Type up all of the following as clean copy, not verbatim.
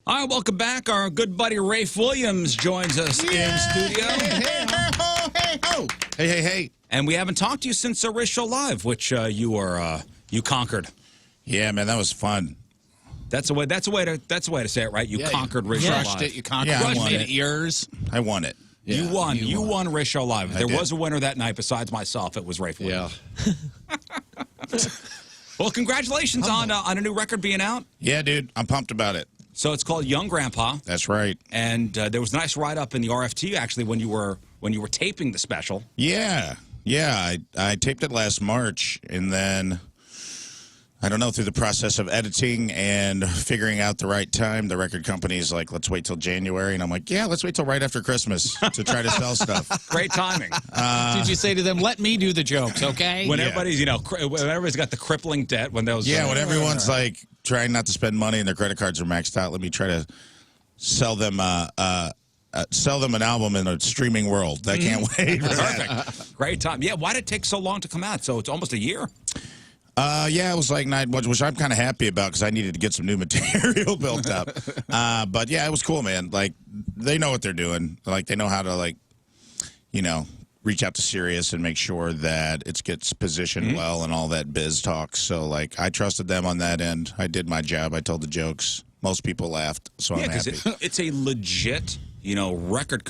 All right, welcome back. Our good buddy Rafe Williams joins us in studio. Hey. And we haven't talked to you since Rizz Show Live, which you conquered. Yeah, man, that was fun. That's a way to say it, right? You conquered Rizz Show Crushed Live. it. You conquered I it. won Made it. ears. I won it. Yeah, you won Rizz Show Live. There did. was a winner that night besides myself. It was Rafe Williams. Yeah. Well, congratulations on a new record being out. Yeah, dude, I'm pumped about it. So it's called Young Grandpa. That's right. And there was a nice write-up in the RFT, actually, when you were taping the special. Yeah. I taped it last March, and then, I don't know, through the process of editing and figuring out the right time, the record company's like, let's wait till January. And I'm like, yeah, let's wait till right after Christmas to try to sell stuff. Great timing. Did you say to them, let me do the jokes, okay? When everybody's, when everybody's got the crippling debt, when those... Yeah, when everyone's like trying not to spend money and their credit cards are maxed out, let me try to sell them an album in a streaming world. I can't wait for that. Perfect. Great time. Yeah, why did it take so long to come out? So it's almost a year. Yeah, it was like 9 months, which I'm kind of happy about because I needed to get some new material built up. But yeah, it was cool, man. Like, they know what they're doing. Like, they know how to, like, reach out to Sirius and make sure that it gets positioned well and all that biz talk. So, like, I trusted them on that end. I did my job. I told the jokes. Most people laughed, so I'm happy. It's a legit, record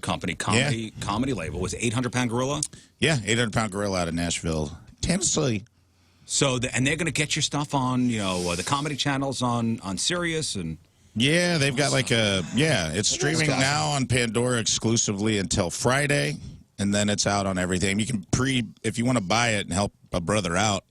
company, comedy label. Was 800-Pound Gorilla? Yeah, 800-Pound Gorilla out of Nashville, Tennessee. So, and they're going to get your stuff on, the comedy channels on Sirius and... Yeah, they've got like it's streaming now on Pandora exclusively until Friday, and then it's out on everything. You can if you want to buy it and help a brother out.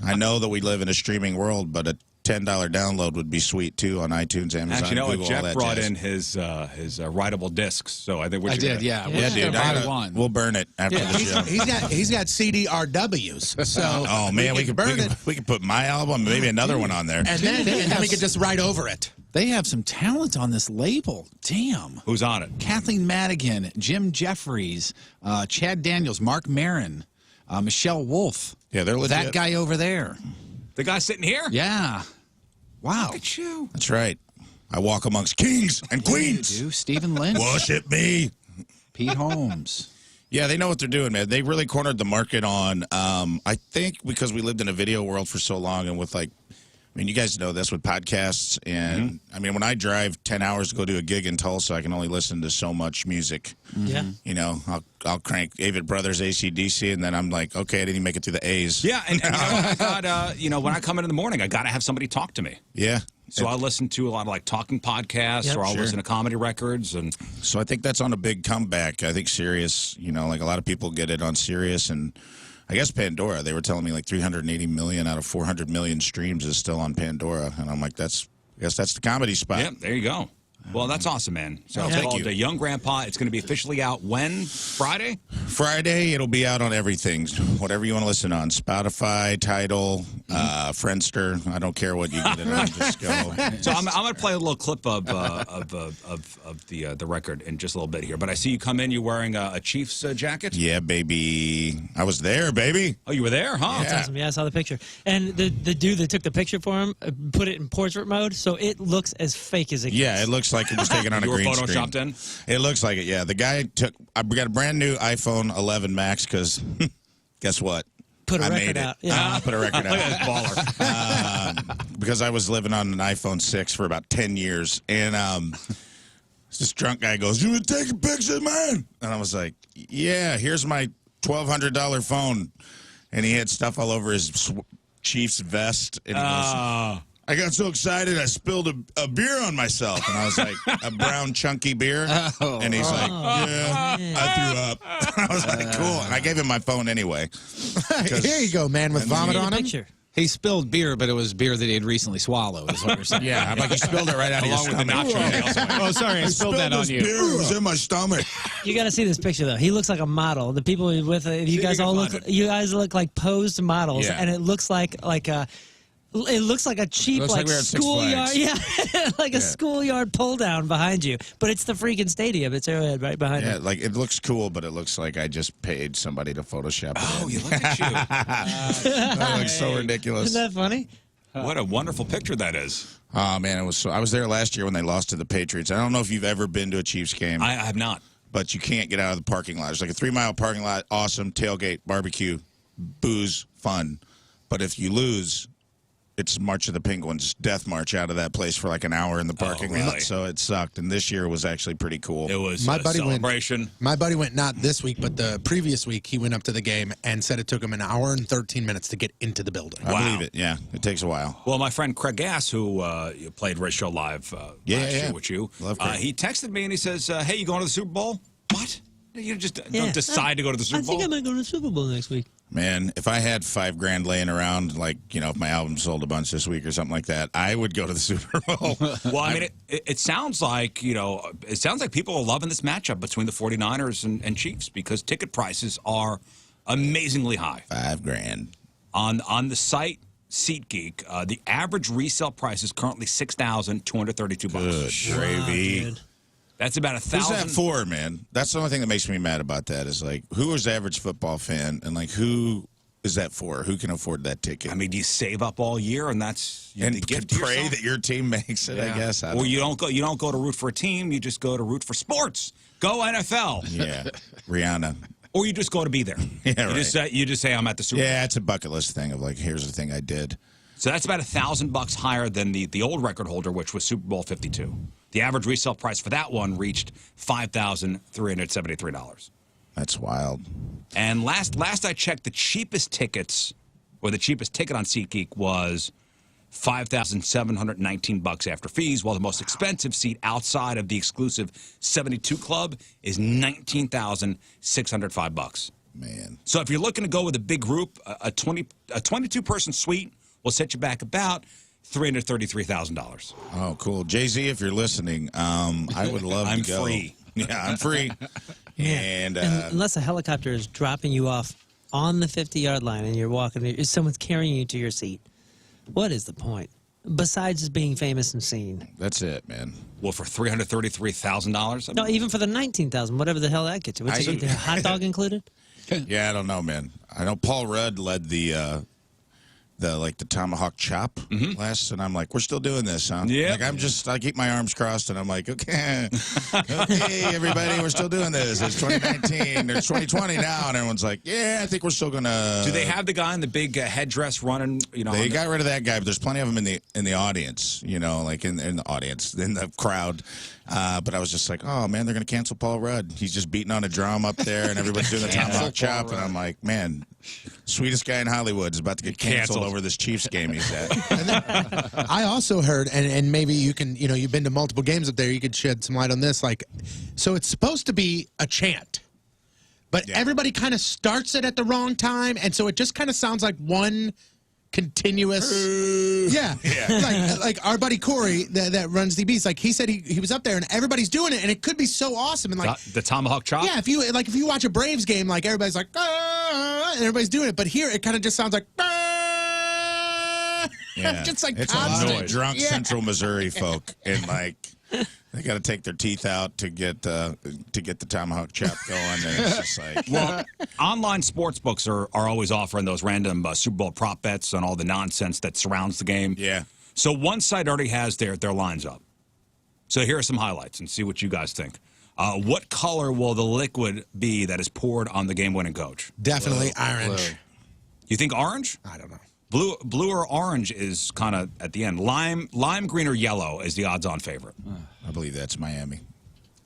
I know that we live in a streaming world, but a $10 download would be sweet too on iTunes, Amazon, Actually, Google, Jeff all that brought jazz. in his writable discs, so I think I did, yeah. Yeah, dude, we'll burn it after the show. He's got CDRWs. So oh man, we could put my album, maybe another one on there, and then we could just write over it. They have some talent on this label. Damn. Who's on it? Kathleen Madigan, Jim Jeffries, Chad Daniels, Mark Maron, Michelle Wolf. Yeah, they're legit. That guy over there. The guy sitting here? Yeah. Wow. Look at you. That's right. I walk amongst kings and queens. You do. Stephen Lynch. Worship me. Pete Holmes. Yeah, they know what they're doing, man. They really cornered the market on, I think because we lived in a video world for so long and with like, I mean, you guys know this with podcasts. And I mean, when I drive 10 hours to go do a gig in Tulsa, I can only listen to so much music. Yeah. I'll crank David Brothers, AC/DC, and then I'm like, okay, I didn't even make it through the A's. Yeah, and I got, when I come in the morning, I got to have somebody talk to me. Yeah. So I listen to a lot of like talking podcasts, or I'll listen to comedy records, and so I think that's on a big comeback. I think Sirius, like a lot of people get it on Sirius, and I guess Pandora. They were telling me like 380 million out of 400 million streams is still on Pandora, and I'm like, I guess that's the comedy spot. Yeah, there you go. Well, that's awesome, man. So it's called The Young Grandpa. It's going to be officially out when? Friday? Friday, it'll be out on everything. Whatever you want to listen on. Spotify, Tidal, Friendster. I don't care what you get it on. Just go. So I'm going to play a little clip of the record in just a little bit here. But I see you come in, you're wearing a Chiefs jacket? Yeah, baby. I was there, baby. Oh, you were there, huh? That's awesome. Yeah, I saw the picture. And the dude that took the picture for him put it in portrait mode, so it looks as fake as it gets. Yeah, it looks like it was taken on a green screen. You were photoshopped in? It looks like it, yeah. The guy I got a brand new iPhone 11 Max because guess what? Put a I record made it. out. Yeah. Put a record out. Look at this baller. Because I was living on an iPhone 6 for about 10 years. And this drunk guy goes, "You want to take a picture, man?" And I was like, "Yeah, here's my $1,200 phone." And he had stuff all over his Chiefs vest. And he goes, I got so excited I spilled a beer on myself. And I was like, a brown chunky beer. And he's like, yeah, I threw up. I was like, cool. And I gave him my phone anyway. Here you go, man, with vomit on him. Picture. He spilled beer, but it was beer that he had recently swallowed, is what you're saying. Yeah, I'm like, you spilled it right out of your Along with the stomach. nacho. Oh, sorry, I spilled that on you. Beer, it was in my stomach. You got to see this picture though. He looks like a model. The people with you guys all look. You guys look like posed models, Yeah. and it looks like a. It looks like a cheap Looks like we were at Six schoolyard, Flags. like a schoolyard pull down behind you. But it's the freaking stadium. It's Arrowhead right behind you. Yeah, like it looks cool, but it looks like I just paid somebody to Photoshop it. Oh, you look at you. That looks so ridiculous. Isn't that funny? What a wonderful picture that is. Oh, man, it was so, I was there last year when they lost to the Patriots. I don't know if you've ever been to a Chiefs game. I have not. But you can't get out of the parking lot. It's like a 3-mile parking lot, awesome, tailgate, barbecue, booze, fun. But if you lose, it's March of the Penguins, death march out of that place for like an hour in the parking lot. So it sucked. And this year was actually pretty cool. It was My a buddy celebration. My buddy went not this week, but the previous week. He went up to the game and said it took him an hour and 13 minutes to get into the building. I believe it. Yeah, it takes a while. Well, my friend Craig Gass, who played Rizz Show Live last year with you, Love Craig. he texted me and he says, hey, you going to the Super Bowl? What? You just don't decide to go to the Super Bowl? I think I might go to the Super Bowl next week. Man, if I had $5,000 laying around, like, you know, if my album sold a bunch this week or something like that, I would go to the Super Bowl. Well, I mean, it sounds like, you know, it sounds like people are loving this matchup between the 49ers and Chiefs because ticket prices are amazingly high. $5,000. On the site SeatGeek, the average resale price is currently $6,232. Good gravy. Dude. That's about Who's 1,000. that for, man? That's the only thing that makes me mad about that is, like, who is the average football fan? And, like, who is that for? Who can afford that ticket? I mean, do you save up all year and that's and the gift could to pray yourself? that your team makes it, I guess. I Or don't you don't go to root for a team, you just go to root for sports. Go NFL. Yeah, Rihanna. Or you just go to be there. Yeah, You just say I'm at the Super Bowl. Yeah, it's a bucket list thing of, like, here's the thing I did. So that's about $1,000 higher than the old record holder, which was Super Bowl 52. The average resale price for that one reached $5,373. That's wild. And last I checked, the cheapest tickets, or the cheapest ticket on SeatGeek was $5,719 after fees, while the most expensive seat outside of the exclusive 72 Club is $19,605. Man. So if you're looking to go with a big group, a 22-person suite will set you back about $333,000. Oh, cool. Jay-Z, if you're listening, I would love to go. I'm free. Yeah, I'm free. And unless a helicopter is dropping you off on the 50-yard line and you're walking, someone's carrying you to your seat, what is the point? Besides just being famous and seen. that's it, man. Well, for $333,000? No, even for the $19,000, whatever the hell that gets you. What's the hot dog included? Yeah, I don't know, man. I know Paul Rudd led the tomahawk chop last, and I'm like, we're still doing this, huh? Yeah. Like, I keep my arms crossed, and I'm like, okay, everybody, we're still doing this. It's 2019, it's 2020 now, and everyone's like, yeah, I think we're still gonna. Do they have the guy in the big headdress running? You know, They got rid of that guy, but there's plenty of them in the audience. You know, like in the audience, in the crowd. But I was just like, oh man, they're gonna cancel Paul Rudd. He's just beating on a drum up there, and everybody's doing the tomahawk chop, and I'm like, man, sweetest guy in Hollywood is about to get canceled over this Chiefs game he's at. I also heard, and maybe you can, you know, you've been to multiple games up there, you could shed some light on this. Like, so it's supposed to be a chant, but everybody kind of starts it at the wrong time, and so it just kind of sounds like one continuous. Like our buddy Corey that runs the Beast, like he said he was up there and everybody's doing it, and it could be so awesome. And like the tomahawk chop. Yeah, if you watch a Braves game, like everybody's like, ah, and everybody's doing it, but here it kind of just sounds like. Yeah, just like it's constant. a lot of drunk Central Missouri folk, and like they got to take their teeth out to get the tomahawk chop going. And it's just like, well, online sports books are always offering those random Super Bowl prop bets on all the nonsense that surrounds the game. Yeah. So one site already has their lines up. So here are some highlights, and see what you guys think. What color will the liquid be that is poured on the game-winning coach? Definitely orange. Blue. You think orange? I don't know. Blue or orange is kind of at the end. Lime, green, or yellow is the odds-on favorite. I believe that's Miami.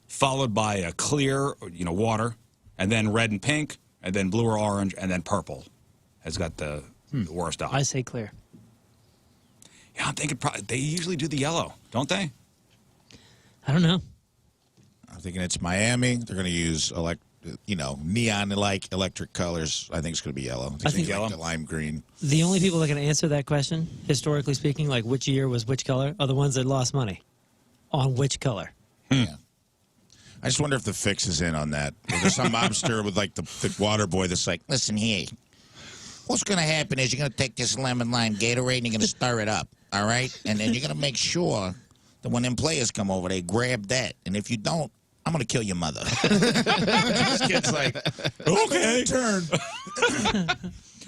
Followed by a clear, water, and then red and pink, and then blue or orange, and then purple has got the worst odds. I say clear. Yeah, I'm thinking they usually do the yellow, don't they? I don't know. I'm thinking it's Miami. They're going to use neon-like electric colors. I think it's going to be yellow. I think yellow, like the lime green. The only people that can answer that question, historically speaking, like which year was which color, are the ones that lost money on which color. Yeah. I just wonder if the fix is in on that. Or there's some mobster with like the water boy that's like, listen here, what's going to happen is you're going to take this lemon lime Gatorade and you're going to stir it up, all right? And then you're going to make sure that when them players come over, they grab that. And if you don't, I'm going to kill your mother. This kid's like, okay. Turn.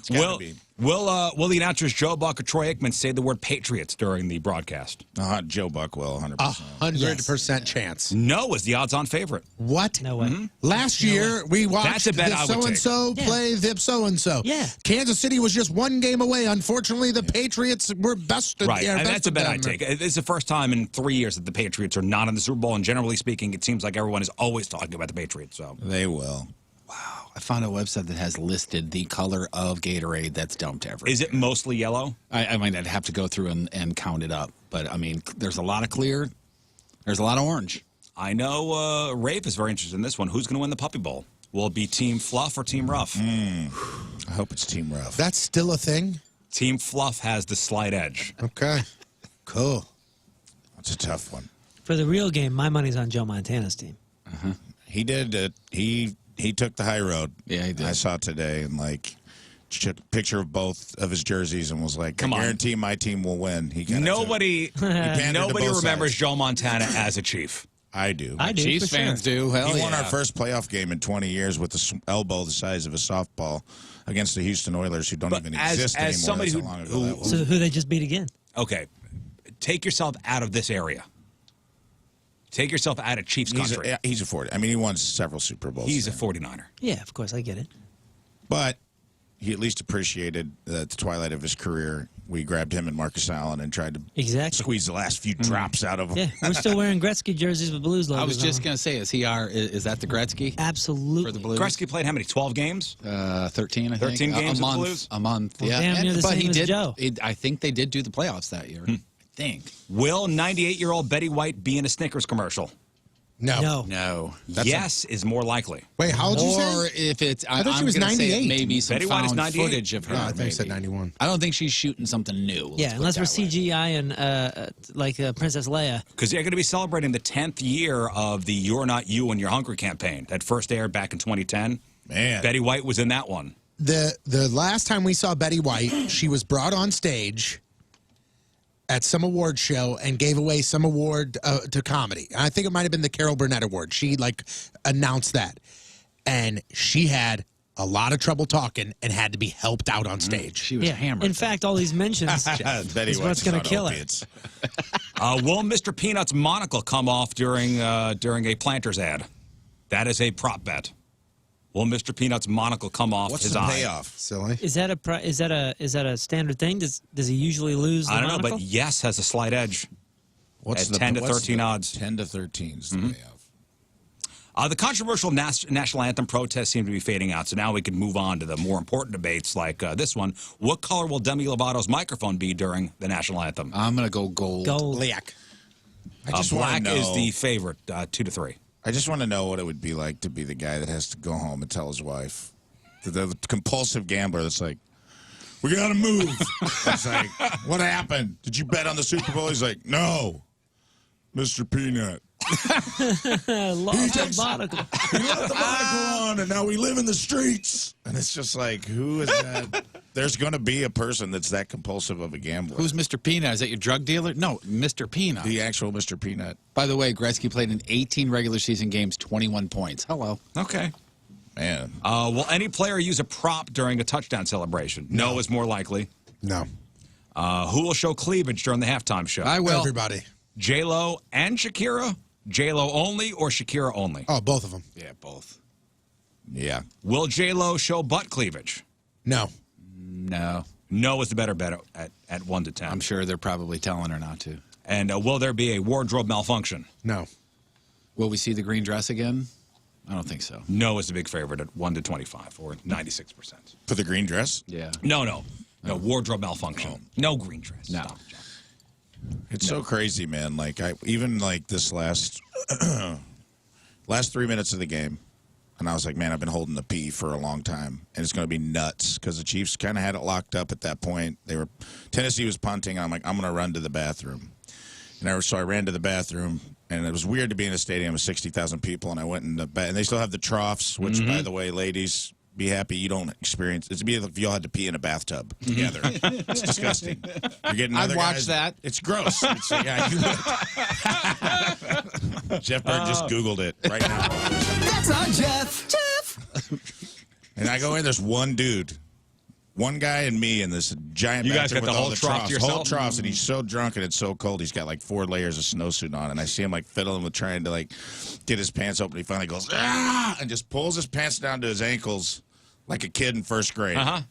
gotta be. Will the announcers Joe Buck or Troy Aikman say the word Patriots during the broadcast? Joe Buck will, 100%. 100% chance. No is the odds-on favorite. What? No way. Last year, we watched That's a bet I the would so-and-so take. play the so-and-so. Yeah. Kansas City was just one game away. Unfortunately, the Patriots were bested. Right, and that's a bet I them. take. It's the first time in 3 years that the Patriots are not in the Super Bowl, and generally speaking, it seems like everyone is always talking about the Patriots. So They will. Wow. I found a website that has listed the color of Gatorade that's dumped everywhere. is it mostly yellow? I mean, I'd have to go through and count it up. But, I mean, there's a lot of clear. There's a lot of orange. I know Rafe is very interested in this one. Who's going to win the Puppy Bowl? Will it be Team Fluff or Team Rough? I hope it's Team Rough. That's still a thing? Team Fluff has the slight edge. Okay. Cool. That's a tough one. For the real game, my money's on Joe Montana's team. He did it. He took the high road. Yeah, he did. I saw today and took a picture of both of his jerseys and was like, Come on. I guarantee my team will win. He kinda Nobody pandered to both remembers sides. Joe Montana as a Chief. I do. I do. Chiefs for fans sure. do. Hell He yeah. won our first playoff game in 20 years with an elbow the size of a softball against the Houston Oilers, who don't But even as- exist as anymore. somebody That's who- how long ago who- that was. So who they just beat again? Okay, take yourself out of this area. Take yourself out of Chiefs country. He's a 40. I mean, he won several Super Bowls. He's a there. 49er. Yeah, of course, I get it. But he at least appreciated at the twilight of his career. We grabbed him and Marcus Allen and tried to Exactly. squeeze the last few drops out of him. Yeah, we're still wearing Gretzky jerseys with Blues logos I was just on. going to say, is that the Gretzky Absolutely. for the Blues? Gretzky played how many? 12 games? 13, I think. 13 games with a the month. Blues? A month, Well, yeah. damn near the but same he as did. Joe. I think they did do the playoffs that year. I think. Will 98-year-old Betty White be in a Snickers commercial? No. No. Yes is more likely. Wait, how old did you Or say? if it's, I thought she I'm was gonna say 98. maybe some Betty White is found 98. footage of her. No, I think you said maybe. 91. I don't think she's shooting something new. let's Yeah, put unless it we're that way. CGI and like Princess Leia. Because they're going to be celebrating the 10th year of the You're Not You When You're Hungry campaign that first aired back in 2010. Man. Betty White was in that one. The last time we saw Betty White, she was brought on stage at some award show and gave away some award to comedy. I think it might have been the Carol Burnett Award. She announced that, and she had a lot of trouble talking and had to be helped out on stage. She was hammered. In fact, all these mentions Betty is White's what's going on to kill her. opiates. Will Mr. Peanut's monocle come off during a Planters ad? That is a prop bet. Will Mr. Peanut's monocle come off What's his the eye? payoff? Silly. Is that a standard thing? Does he usually lose the I don't know, monocle? but yes has a slight edge. What's At 10 to 13 odds. 10 to 13 is the payoff. The controversial national anthem protests seem to be fading out, so now we can move on to the more important debates like this one. What color will Demi Lovato's microphone be during the national anthem? I'm going to go gold. Gold. Liak. I just wanna Black is know- the favorite, 2 to 3. I just want to know what it would be like to be the guy that has to go home and tell his wife. The compulsive gambler that's like, we got to move. It's like, what happened? Did you bet on the Super Bowl? He's like, no, Mr. Peanut. Lost the monocle. We left the monocle on, and now we live in the streets. And it's just like, who is that? There's going to be a person that's that compulsive of a gambler. Who's Mr. Peanut? Is that your drug dealer? No, Mr. Peanut. the actual Mr. Peanut? By the way, Gretzky played in 18 regular season games, 21 points. Hello. Okay. Man. Will any player use a prop during a touchdown celebration? No is more likely. No. Who will show cleavage during the halftime show? I will. Everybody. J-Lo and Shakira? J-Lo only or Shakira only? Oh, both of them. Yeah, both. Yeah. Will J-Lo show butt cleavage? No. No. No is the better bet at 1 to 10. I'm sure they're probably telling her not to. And will there be a wardrobe malfunction? No. Will we see the green dress again? I don't think so. No is the big favorite at 1 to 25 or 96%. For the green dress? Yeah. No, wardrobe malfunction. No green dress. No. Stop, John. It's so crazy, man. Like even this last 3 minutes of the game, and I was like, man, I've been holding the pee for a long time, and it's going to be nuts because the Chiefs kind of had it locked up at that point. Tennessee was punting, and I'm like, I'm going to run to the bathroom, and so I ran to the bathroom, and it was weird to be in a stadium with 60,000 people, and I went in the and they still have the troughs, which by the way, ladies. Be happy you don't experience. It's be like if you all had to pee in a bathtub together. It's disgusting. You're getting I'd other watch guys- that. It's gross. It's, yeah, you would. Jeff Bird just Googled it right now. That's on Jeff. Jeff. And I go in, there's one dude one guy and me in this giant. You guys bathroom got the with all whole trough to whole yourself? troughs, and he's so drunk and it's so cold. He's got like 4 layers of snowsuit on, and I see him like fiddling with trying to like get his pants open. He finally goes ah, and just pulls his pants down to his ankles like a kid in 1st grade.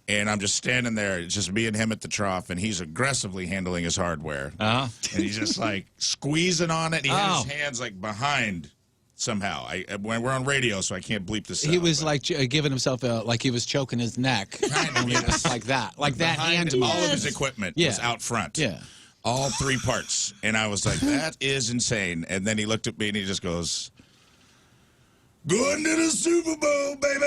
And I'm just standing there. It's just me and him at the trough, and he's aggressively handling his hardware. And he's just like squeezing on it. And he had his hands like behind somehow. When we're on radio, so I can't bleep this out. He was like giving himself like he was choking his neck. Yes. Like that. Like that hand. All of his equipment was out front. Yeah. All 3 parts. And I was like, that is insane. And then he looked at me and he just goes, going to the Super Bowl, baby!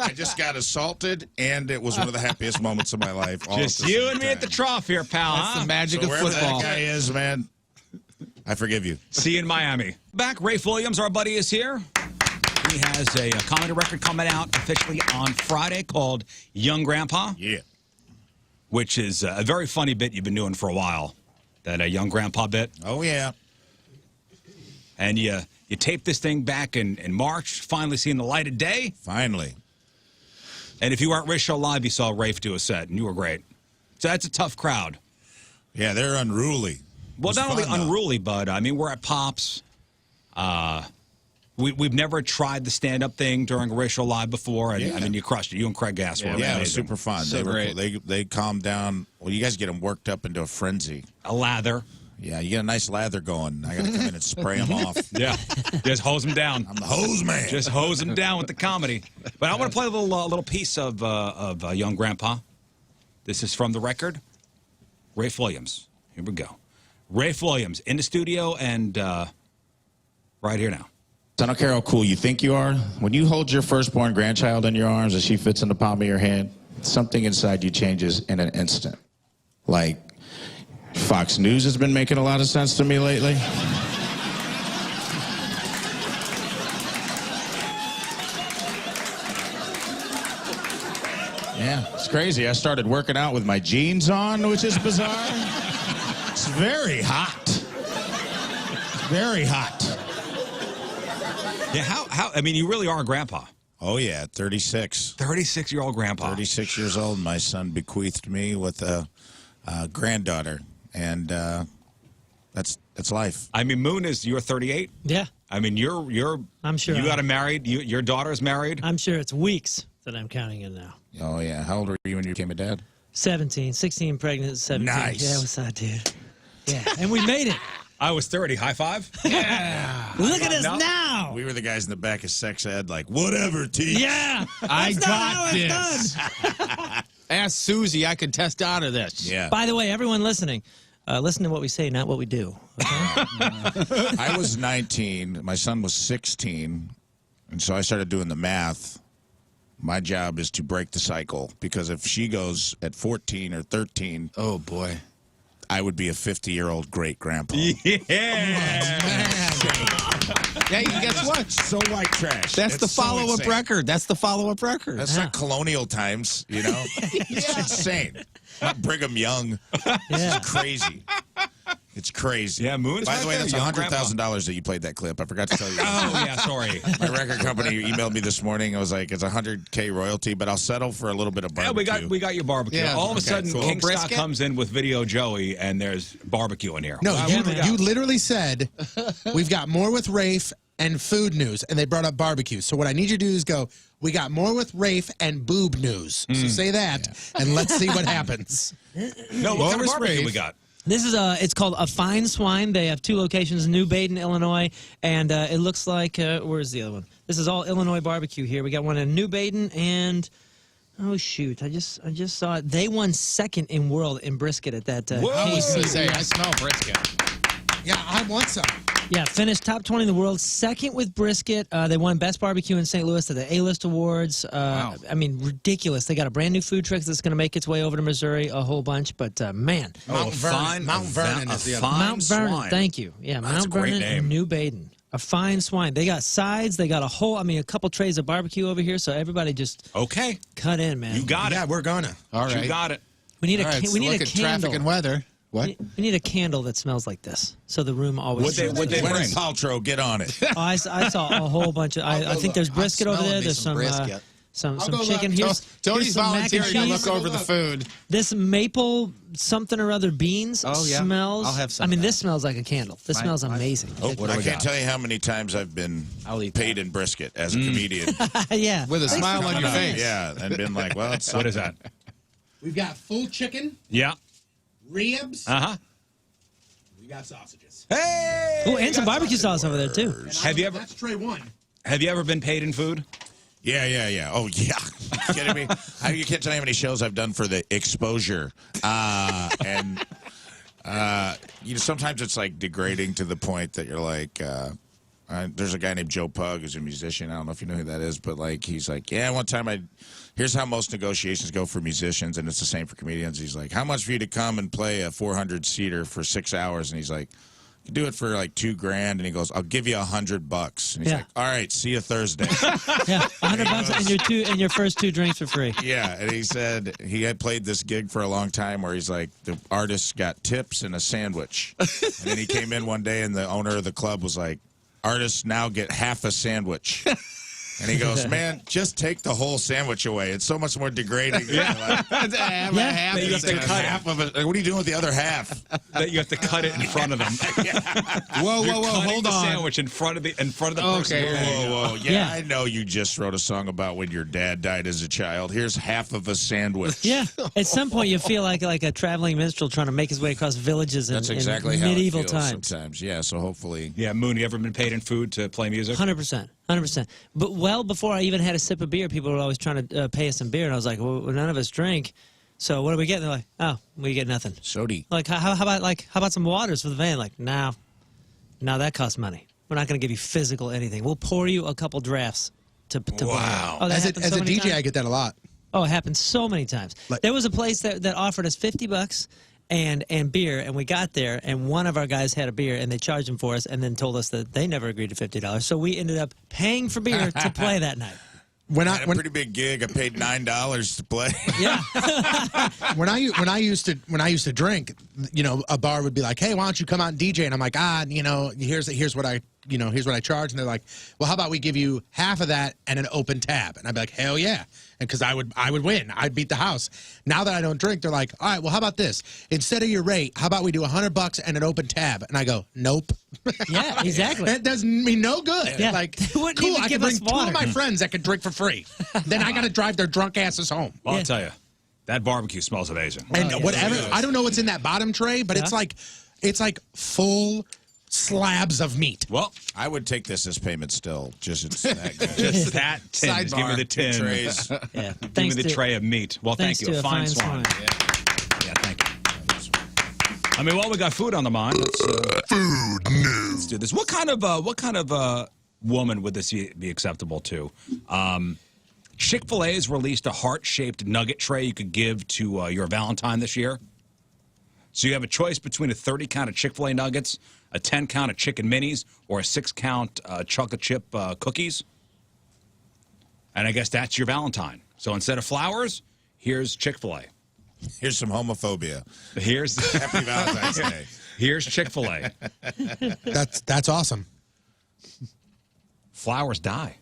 I just got assaulted, and it was one of the happiest moments of my life. Just you and me at the trough here, pal. That's the magic of wherever football. that guy is, man, I forgive you. See you in Miami. Back, Rafe Williams, our buddy, is here. He has a comedy record coming out officially on Friday called Young Grandpa. Yeah. Which is a very funny bit you've been doing for a while. That Young Grandpa bit. Oh, yeah. And you taped this thing back in March, finally seeing the light of day. Finally. And if you weren't Rizz Show Live, you saw Rafe do a set, and you were great. So that's a tough crowd. Yeah, they're unruly. Well, not only unruly, but, I mean, we're at Pops. We've never tried the stand-up thing during Rizz Show Live before, and I mean, you crushed it. You and Craig Gass were Yeah, it amazing. was super fun. So they calmed down. Well, you guys get them worked up into a frenzy. A lather. Yeah, you get a nice lather going. I got to come in and spray them off. Yeah, just hose them down. I'm the hose man. Just hose them down with the comedy. But I want to play a little piece of Young Grandpa. This is from the record. Rafe Williams. Here we go. Rafe Williams in the studio and right here now. I don't care how cool you think you are. When you hold your firstborn grandchild in your arms and she fits in the palm of your hand, something inside you changes in an instant. Like, Fox News has been making a lot of sense to me lately. Yeah, it's crazy. I started working out with my jeans on, which is bizarre. It's very hot. Very hot. Yeah, how? I mean, you really are a grandpa. Oh, yeah, 36. 36-year-old grandpa. 36 years old. My son bequeathed me with a granddaughter, and that's life. I mean, Moon you're 38. Yeah. I mean, you're. I'm sure you I got am. married. Your daughter's married. I'm sure it's weeks that I'm counting in now. Oh, yeah. How old were you when you became a dad? 17, 16 pregnant, 17. Nice. Yeah, what's that, dude? Yeah, and we made it. I was 30. High five. Yeah. Look at us No. now. We were the guys in the back of sex ed, like, whatever, T. Yeah. I That's not how got it's this. done. Ask Susie. I could test out of this. Yeah. By the way, everyone listening, listen to what we say, not what we do. Okay? I was 19. My son was 16. And so I started doing the math. My job is to break the cycle, because if she goes at 14 or 13, Oh, boy. I would be a 50-year-old great-grandpa. Hey, guess what? So white trash. That's the It's so follow-up insane. record. That's the follow-up record. That's not colonial times, you know? It's insane. Not Brigham Young. Yeah. It's crazy. It's crazy. Yeah, Moon's By right the way, there, that's young $100,000 that you played that clip. I forgot to tell you. Oh yeah, sorry. My record company emailed me this morning. I was like, it's $100K royalty, but I'll settle for a little bit of Yeah, barbecue. we got your barbecue. Yeah, All of a okay, sudden, cool. King Scott Brisket? comes in with Video Joey, and there's barbecue in here. No, Wow, you, what do we got? you literally said, we've got more with Rafe and food news, and they brought up barbecue. So what I need you to do is go, we got more with Rafe and boob news. So say that, and let's see what happens. No, what kind of Lois barbecue Rafe. we got? This is it's called A Fine Swine. They have 2 locations, New Baden, Illinois, and it looks like where's the other one? This is all Illinois barbecue here. We got one in New Baden, and oh shoot, I just saw it. They won 2nd in world in brisket at that. I was going to KC. say, I smell brisket. Yeah, I want some. Yeah, finished top 20 in the world, 2nd with brisket. They won Best Barbecue in St. Louis at the A-List Awards. Wow. I mean, ridiculous. They got a brand new food truck that's going to make its way over to Missouri, a whole bunch. But, man. Mount Vernon. Mount Vernon is the other. Mount Vernon, swine. thank you. Yeah, That's Mount a great Vernon name. and New Baden. A fine swine. They got sides. They got a couple trays of barbecue over here. So everybody just Okay, cut in, man. you got Yeah, it. we're gonna. All right. You got it. We need All right, we need look a at candle. traffic and weather. What? We need a candle that smells like this, so the room always. What'd they bring? Gwyneth Paltrow, get on it. Oh, I saw a whole bunch of. I think there's brisket over there. There's some. some go chicken. look. Tony's here's some mac and volunteering to cheese. look over the food. This maple something or other beans smells. I'll have some I mean, of this smells like a candle. This smells amazing. I can't tell you how many times I've been paid in brisket as a comedian. Yeah. With a smile on your face. Yeah, and been like, well, it's What is that? We've got full chicken, Yeah. ribs. Uh-huh. We got sausages. Hey! Oh, and some barbecue sauce over there, too. That's tray one. Have you ever been paid in food? Yeah. Oh, yeah. You kidding me? You can't tell me how many shows I've done for the exposure. And sometimes it's like degrading to the point that you're like, there's a guy named Joe Pug who's a musician. I don't know if you know who that is, but like he's like, yeah, one time here's how most negotiations go for musicians, and it's the same for comedians. He's like, how much for you to come and play a 400-seater for 6 hours? And he's like, you do it for like $2,000, and he goes, I'll give you $100. And he's like, all right, see you Thursday. Yeah, $100 and your first 2 drinks for free. Yeah, and he said he had played this gig for a long time where he's like, the artist got tips and a sandwich. And then he came in one day, and the owner of the club was like, artists now get half a sandwich. And he goes, man, just take the whole sandwich away. It's so much more degrading. Yeah. Half You have to cut half of it. What are you doing with the other half? That you have to cut it in front of them. Whoa, You're cutting hold the on. sandwich in front of the person. Whoa. Yeah, Yeah. I know you just wrote a song about when your dad died as a child. Here's half of a sandwich. Yeah. At some point, you feel like a traveling minstrel trying to make his way across villages in, That's exactly in how medieval it feels times. sometimes. Yeah, so hopefully. Yeah, Moon, you ever been paid in food to play music? 100%. 100%. But well before I even had a sip of beer, people were always trying to pay us some beer, and I was like, well, none of us drink. So what do we get? And they're like, oh, we get nothing. Sody. Like, how about some waters for the van? Like, no, that costs money. We're not going to give you physical anything. We'll pour you a couple drafts to Wow. Oh, that As happens a so many DJ, times? I get that a lot. Oh, it happens so many times. There was a place that offered us $50 and beer, and we got there, and one of our guys had a beer, and they charged him for us, and then told us that they never agreed to $50. So we ended up paying for beer to play that night. I had a pretty big gig. I paid $9 to play. Yeah. when I used to drink, a bar would be like, "Hey, why don't you come out and DJ?" And I'm like, here's what I charge. And they're like, "Well, how about we give you half of that and an open tab?" And I'd be like, "Hell yeah!" And because I would win, I'd beat the house. Now that I don't drink, they're like, "All right, well, how about this? Instead of your rate, how about we do $100 and an open tab?" And I go, "Nope." Yeah, exactly. That does me no good. Yeah. Like, They wouldn't cool, even I give can bring us 2 water. of my friends that could drink for free. Then I got to drive their drunk asses home. Well, I'll tell you, that barbecue smells amazing. And yeah. whatever, I don't know what's in that bottom tray, but it's like full slabs of meat. Well, I would take this as payment still. Just it's that good. just that tin. Just give me the tin. Trays. Yeah. Give me the tray of meat. Well, thank thanks you. to A fine swine. Yeah, thank you. I mean, while we got food on the mind, let's do this. What kind of woman would this be acceptable to? Chick-fil-A has released a heart-shaped nugget tray you could give to your Valentine this year. So you have a choice between a 30-count of Chick-fil-A nuggets, a 10-count of chicken minis, or a 6-count chocolate chip cookies. And I guess that's your Valentine. So instead of flowers, here's Chick-fil-A. Here's some homophobia. Here's Happy Valentine's Day. Here's Chick-fil-A. That's awesome. Flowers die.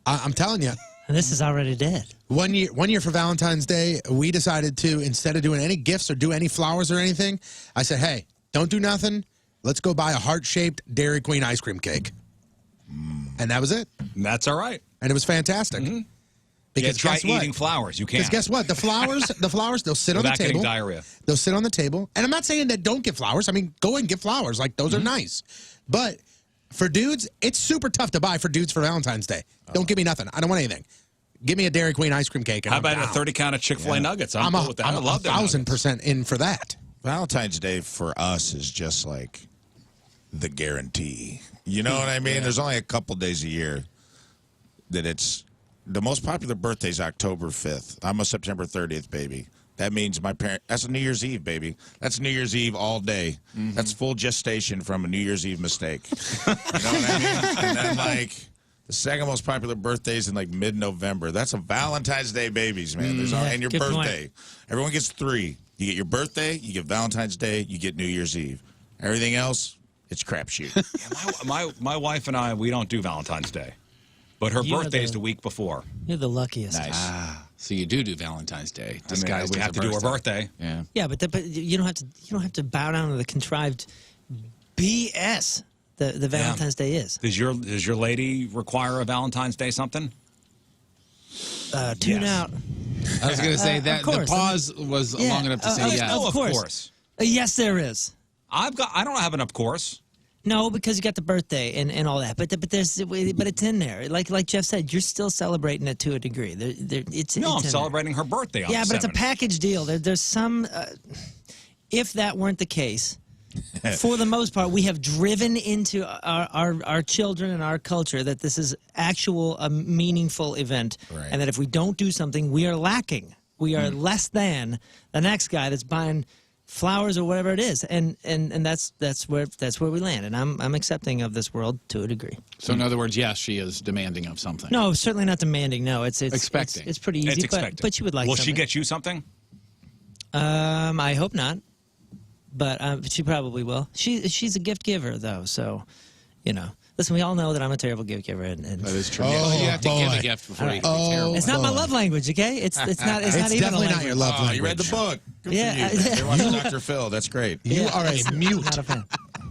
I'm telling you. And this is already dead. One year for Valentine's Day, we decided to, instead of doing any gifts or do any flowers or anything, I said, hey, don't do nothing. Let's go buy a heart-shaped Dairy Queen ice cream cake. And that was it. And that's all right. And it was fantastic. Because try guess what? eating flowers. You can't. Because guess what? The flowers, they'll sit on the Without getting table. diarrhea. They'll sit on the table. And I'm not saying that don't get flowers. I mean, go and get flowers. Like, those are nice. But for dudes, it's super tough to buy for dudes for Valentine's Day. Don't give me nothing. I don't want anything. Give me a Dairy Queen ice cream cake. And How I'm about down. a 30-count of Chick-fil-A nuggets? I'm cool with that. I I'm love that. 1,000% in for that. Valentine's Day for us is just like the guarantee. You know what I mean? There's only a couple days a year that it's the most popular birthday is October 5th. I'm a September 30th baby. That means my parent. That's a New Year's Eve, baby. That's New Year's Eve all day. That's full gestation from a New Year's Eve mistake. You know what I mean? And then like the second most popular birthday is in like mid-November. That's a Valentine's Day babies, man. There's and your good birthday. point. Everyone gets 3. You get your birthday, you get Valentine's Day, you get New Year's Eve. Everything else, it's crapshoot. My wife and I, we don't do Valentine's Day. But her You are birthday is the- the week before. You're the luckiest. Nice. So you do Valentine's Day. Disguised we as have a to do her birthday. Yeah. Yeah, but you don't have to bow down to the contrived BS the Valentine's Day is. Does your lady require a Valentine's Day something? Tune Yes. out. I was going to say Of that the course. pause was long enough to say yes. Oh, Of course. Yes, there is. I don't have an of course. No, because you got the birthday and all that, but it's in there. Like Jeff said, you're still celebrating it to a degree. It's No, I'm in there. celebrating her birthday on Yeah, the but it's a 7th. package deal. There's some. If that weren't the case, for the most part, we have driven into our children and our culture that this is a meaningful event, Right. and that if we don't do something, we are lacking. We are less than the next guy that's buying flowers or whatever it is, and that's where we land. And I'm accepting of this world to a degree. So in other words, yes, she is demanding of something. No, certainly not demanding. No, it's Expecting. It's pretty easy. It's expected. But she would like. Will something. she get you something? I hope not, but she probably will. She's a gift giver though, so Listen, we all know that I'm a terrible gift giver, and That is true. Oh, you have to give boy. a gift before you can be terrible. it's not my boy. love language. Okay, it's not It's not even a definitely not language. your love language. You read the book. Good Yeah, for you. They watched Dr. Phil. That's great. You are a mute. Not a fan.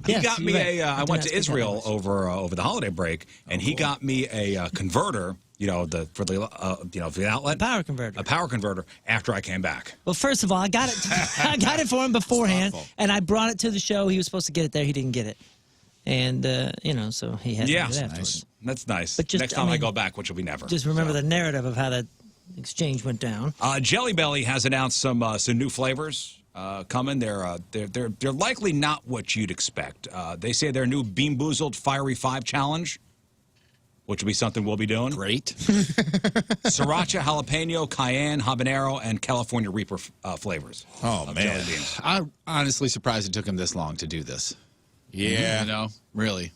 He Yes, got me you're right. I do went not to speak that Israel language. over the holiday break, and he got me a converter. For the outlet, Power converter. a power converter. After I came back, Well, first of all, I got it. I got it for him beforehand, thoughtful. and I brought it to the show. He was supposed to get it there. He didn't get it, and so he had to yeah, do it afterwards. that's nice. But just- Next I time I mean, go back, which will be never. Just remember the narrative of how that exchange went down. Jelly Belly has announced some new flavors coming. They're likely not what you'd expect. They say their new Bean Boozled Fiery 5 challenge, which will be something we'll be doing. Great. Sriracha, jalapeno, cayenne, habanero, and California Reaper flavors. Oh, of man. jelly beans. I'm honestly surprised it took him this long to do this. Yeah. You know, really.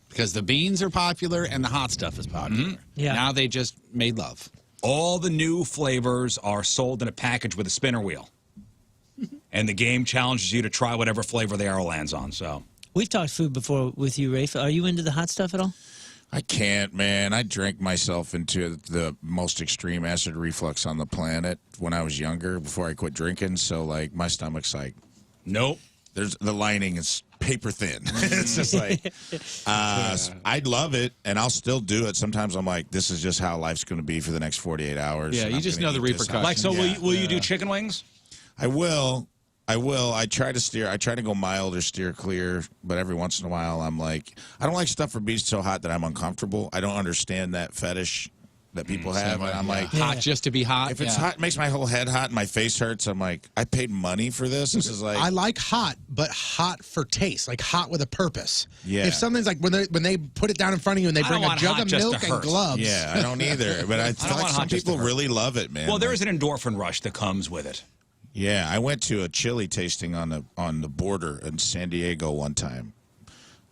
Because the beans are popular and the hot stuff is popular. Yeah. Now they just made love. All the new flavors are sold in a package with a spinner wheel. And the game challenges you to try whatever flavor the arrow lands on. So We've talked food before with you, Rafe. Are you into the hot stuff at all? I can't, man. I drank myself into the most extreme acid reflux on the planet when I was younger before I quit drinking. So, like, my stomach's like, nope. the lining is paper thin. It's just like, I'd love it, and I'll still do it. Sometimes I'm like, this is just how life's going to be for the next 48 hours. Yeah, and you I'm just gonna know the eat this repercussions. out. Like, so Yeah. will you do chicken wings? I will. I try to steer. I try to go mild or steer clear, but every once in a while, I'm like, I don't like stuff for being so hot that I'm uncomfortable. I don't understand that fetish that people have, and I'm like, hot just to be hot. if it's hot, it makes my whole head hot and my face hurts. I'm like, I paid money for this. This is like, I like hot, but hot for taste, like hot with a purpose. Yeah. If something's like when they put it down in front of you and they I don't bring a want jug hot of just to milk and hurt. gloves. yeah, I don't either. But I feel don't like want some hot just to people hurt. really love it, man. Well, there Like, is an endorphin rush that comes with it. Yeah, I went to a chili tasting on the border in San Diego one time.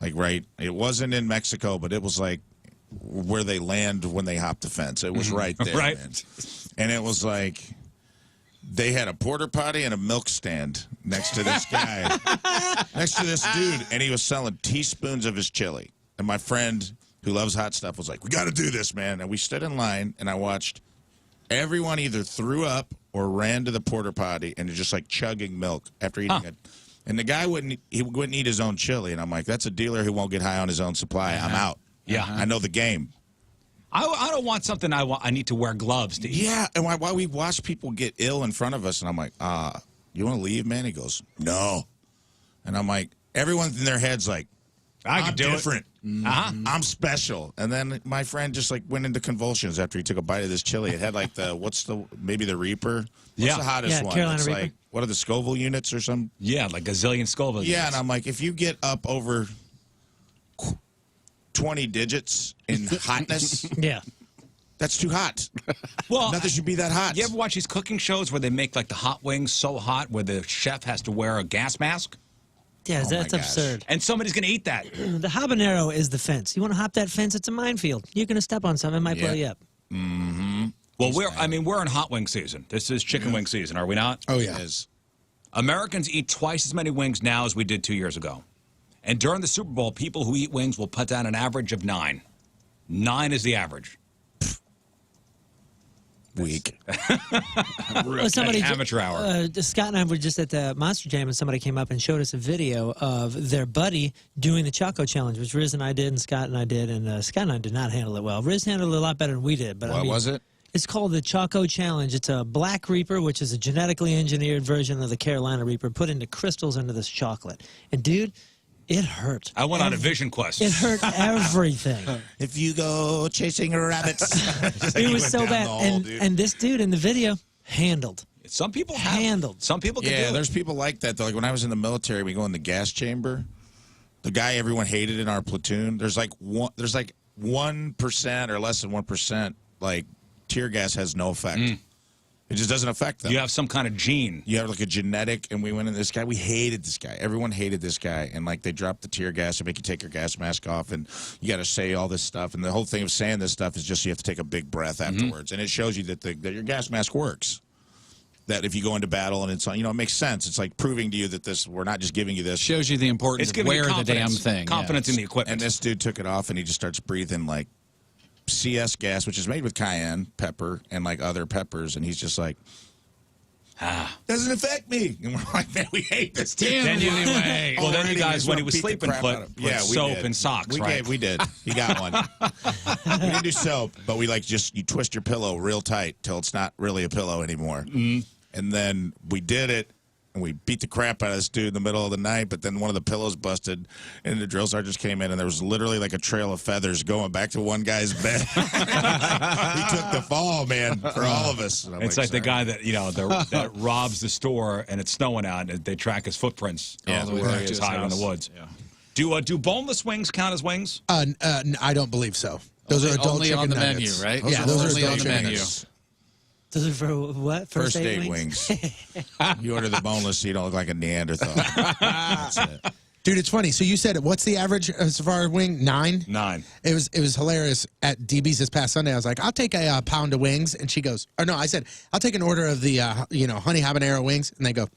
Like, right, it wasn't in Mexico, but it was like where they land when they hop the fence. It was right there, Right. man. And it was like they had a porta potty and a milk stand next to this guy, next to this dude, and he was selling teaspoons of his chili. And my friend who loves hot stuff was like, "We got to do this, man." And we stood in line, and I watched everyone either threw up or ran to the porta potty and just like chugging milk after eating it. And the guy wouldn't eat his own chili. And I'm like, that's a dealer who won't get high on his own supply. I'm out. Yeah. I know the game. I don't want something I need to wear gloves to eat. Yeah. And why we watch people get ill in front of us. And I'm like, you want to leave, man? He goes, no. And I'm like, everyone in their head's like, I I'm could do different. it. Uh-huh. I'm special. And then my friend just like went into convulsions after he took a bite of this chili. It had like maybe the Reaper? What's Yeah. the hottest Yeah, one? Carolina It's Reaper. like, what are the Scoville units or something? Yeah, like a zillion Scoville. Yeah, units. and I'm like, if you get up over 20 digits in hotness, Yeah. that's too hot. Well, Nothing should be that hot. you ever watch these cooking shows where they make like the hot wings so hot where the chef has to wear a gas mask? Yeah, Oh, that's my gosh. absurd. And somebody's going to eat that. The habanero is the fence. You want to hop that fence? It's a minefield. You're going to step on something. It might blow you up. Well, we're in hot wing season. This is chicken wing season, are we not? Oh, It yeah. is. Americans eat twice as many wings now as we did 2 years ago. And during the Super Bowl, people who eat wings will put down an average of 9. 9 is the average. Weak. Well, somebody, amateur hour. Scott and I were just at the Monster Jam, and somebody came up and showed us a video of their buddy doing the Choco Challenge, which Rizz and I did, and Scott and I did, and Scott and I did not handle it well. Rizz handled it a lot better than we did. But What was it? It's called the Choco Challenge. It's a black Reaper, which is a genetically engineered version of the Carolina Reaper, put into crystals into this chocolate. And, dude, it hurt. I went on a vision quest. It hurt everything. If you go chasing rabbits. It was so bad. And this dude in the video handled. Some people handled. Some people can do Yeah, it. there's people like that. Though. Like when I was in the military, we go in the gas chamber. The guy everyone hated in our platoon. There's like 1% or less than 1%. Like tear gas has no effect. It just doesn't affect them. You have some kind of gene. You have like a genetic, and we went in this guy. We hated this guy. Everyone hated this guy, and like they dropped the tear gas and make you take your gas mask off, and you got to say all this stuff. And the whole thing of saying this stuff is just you have to take a big breath afterwards, and it shows you that that your gas mask works. That if you go into battle and it's on, it makes sense. It's like proving to you that we're not just giving you this. Shows you the importance It's of giving you wear the damn confidence. thing. Confidence in the equipment. And this dude took it off, and he just starts breathing like CS gas, which is made with cayenne pepper and like other peppers, and he's just like, doesn't affect me. And we're like, man, we hate this. Then you, Anyway. well, then you Already, guys, we when he just was beat the sleeping, crap out of put him. Yeah, we soap did. and socks, we right? We did. He got one. We didn't do soap, but we like you twist your pillow real tight till it's not really a pillow anymore. And then we did it, and we beat the crap out of this dude in the middle of the night, but then one of the pillows busted, and the drill sergeants came in, and there was literally like a trail of feathers going back to one guy's bed. He took the fall, man, for all of us. It's like the guy that that robs the store and it's snowing out and they track his footprints all the way where back he to is his hiding in the house. woods. Yeah. Do boneless wings count as wings? I don't believe so. Those are adult only chicken on the nuggets. menu, right? Yeah, those are only on adult the chicken menu. nuggets. Those are for what? First date wings. You order the boneless so you don't look like a Neanderthal. That's it. Dude, it's funny. So you said, what's the average as far as wing? 9? 9. It was hilarious at DB's this past Sunday. I was like, I'll take a pound of wings, and she goes, or no, I said, I'll take an order of the honey habanero wings, and they go,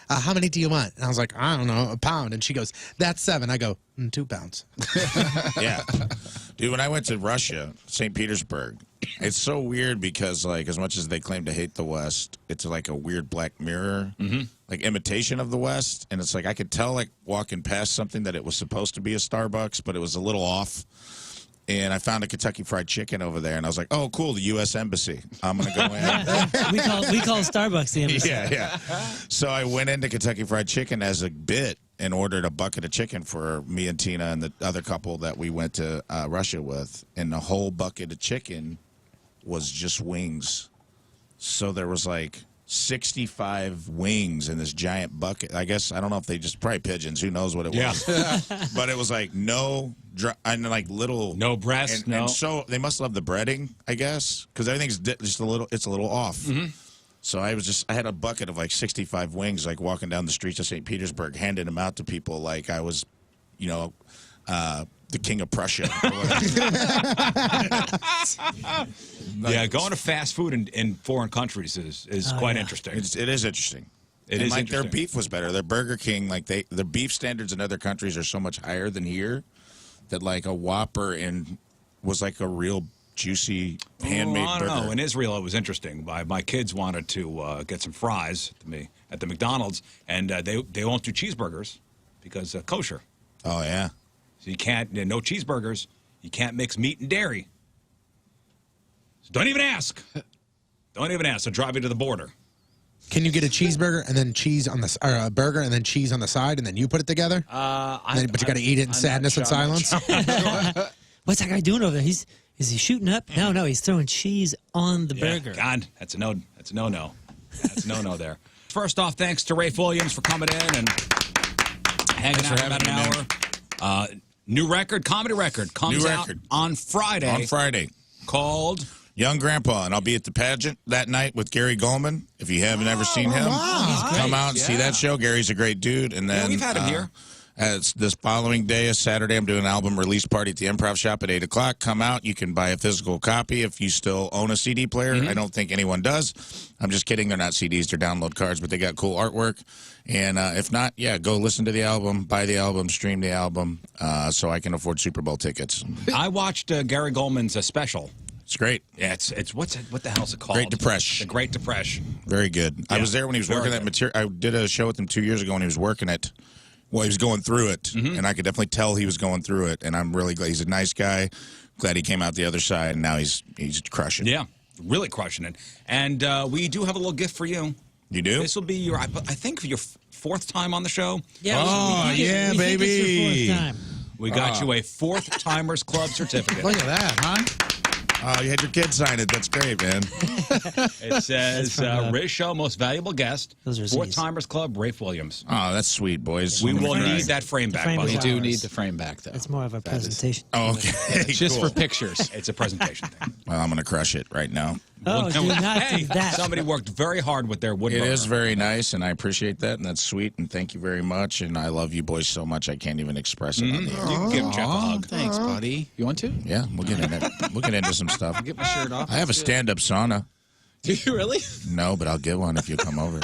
how many do you want? And I was like, I don't know, a pound, and she goes, that's 7. I go, 2 pounds. Yeah, dude. When I went to Russia, St. Petersburg, it's so weird because like as much as they claim to hate the West, it's like a weird Black Mirror, like imitation of the West, and it's like I could tell like walking past something that it was supposed to be a Starbucks, but it was a little off. And I found a Kentucky Fried Chicken over there, and I was like, "Oh, cool, the U.S. Embassy. I'm gonna go in." we call Starbucks the embassy. Yeah. So I went into Kentucky Fried Chicken as a bit and ordered a bucket of chicken for me and Tina and the other couple that we went to Russia with, and the whole bucket of chicken was just wings. So there was like 65 wings in this giant bucket. I guess, I don't know if they just, probably pigeons, who knows what it was. But it was like and like little. No breast, no. And so they must love the breading, I guess, because everything's just a little off. So I had a bucket of like 65 wings, like walking down the streets of St. Petersburg, handing them out to people like I was, the king of Prussia. Or Yeah, going to fast food in foreign countries is quite interesting. It is interesting. It is like interesting. their beef was better. Their Burger King, like the beef standards in other countries are so much higher than here that like a Whopper was like a real juicy handmade I don't burger. know. In Israel, it was interesting. My kids wanted to get some fries at the McDonald's, and they won't do cheeseburgers because kosher. Oh yeah. So you can't, no cheeseburgers. You can't mix meat and dairy. So don't even ask. Don't even ask. They'll drive you to the border. Can you get a cheeseburger and then cheese on or a burger and then cheese on the side and then you put it together? But you got to eat it in sadness and silence. What's that guy doing over there? Is he shooting up? No, he's throwing cheese on the burger. God, that's a no. That's a no-no. That's a no-no there. First off, thanks to Rafe Williams for coming in and hanging out for about an hour. New record, comedy record, comes out on Friday. On Friday. Called Young Grandpa, and I'll be at the pageant that night with Gary Goldman. If you haven't ever seen him, come out and see that show. Gary's a great dude. And then we've had him here. As this following day is Saturday, I'm doing an album release party at the Improv Shop at 8 o'clock. Come out. You can buy a physical copy if you still own a CD player. I don't think anyone does. I'm just kidding. They're not CDs. They're download cards, but they got cool artwork. And if not, yeah, go listen to the album, buy the album, stream the album, so I can afford Super Bowl tickets. I watched Gary Goldman's special. It's great. Yeah, it's what the hell's it called? Great Depression. The Great Depression. Very good. Yeah, I was there when he was working that material. I did a show with him 2 years ago when he was working it. Well, he was going through it, and I could definitely tell he was going through it. And I'm really glad. He's a nice guy. Glad he came out the other side, and now he's crushing. Yeah, really crushing it. And we do have a little gift for you. You do? This will be I think your fourth time on the show. Yeah, Oh, yeah, we think it's your fourth time. We got you a Fourth Timers Club certificate. Look at that, huh? Oh, you had your kid sign it. That's great, man. It says Rizz Show Most Valuable Guest, Those are Fourth Z's. Timers Club, Rafe Williams. Oh, that's sweet, boys. We will Right. need that frame back. frame by the is way. We do ours. need the frame back, though. It's more of a presentation. Oh, okay. Just cool. for pictures. It's a presentation thing. Well, I'm going to crush it right now. Oh, do not Hey, do that. somebody worked very hard with their wood It burner. is very nice, and I appreciate that, and that's sweet, and thank you very much, and I love you boys so much I can't even express it on the air. You can give Jeff a hug. Thanks, buddy. You want to? Yeah, we'll get in it. We'll get into some stuff. Get my shirt off. I have a stand-up sauna. Do you really? No, but I'll get one if you come over.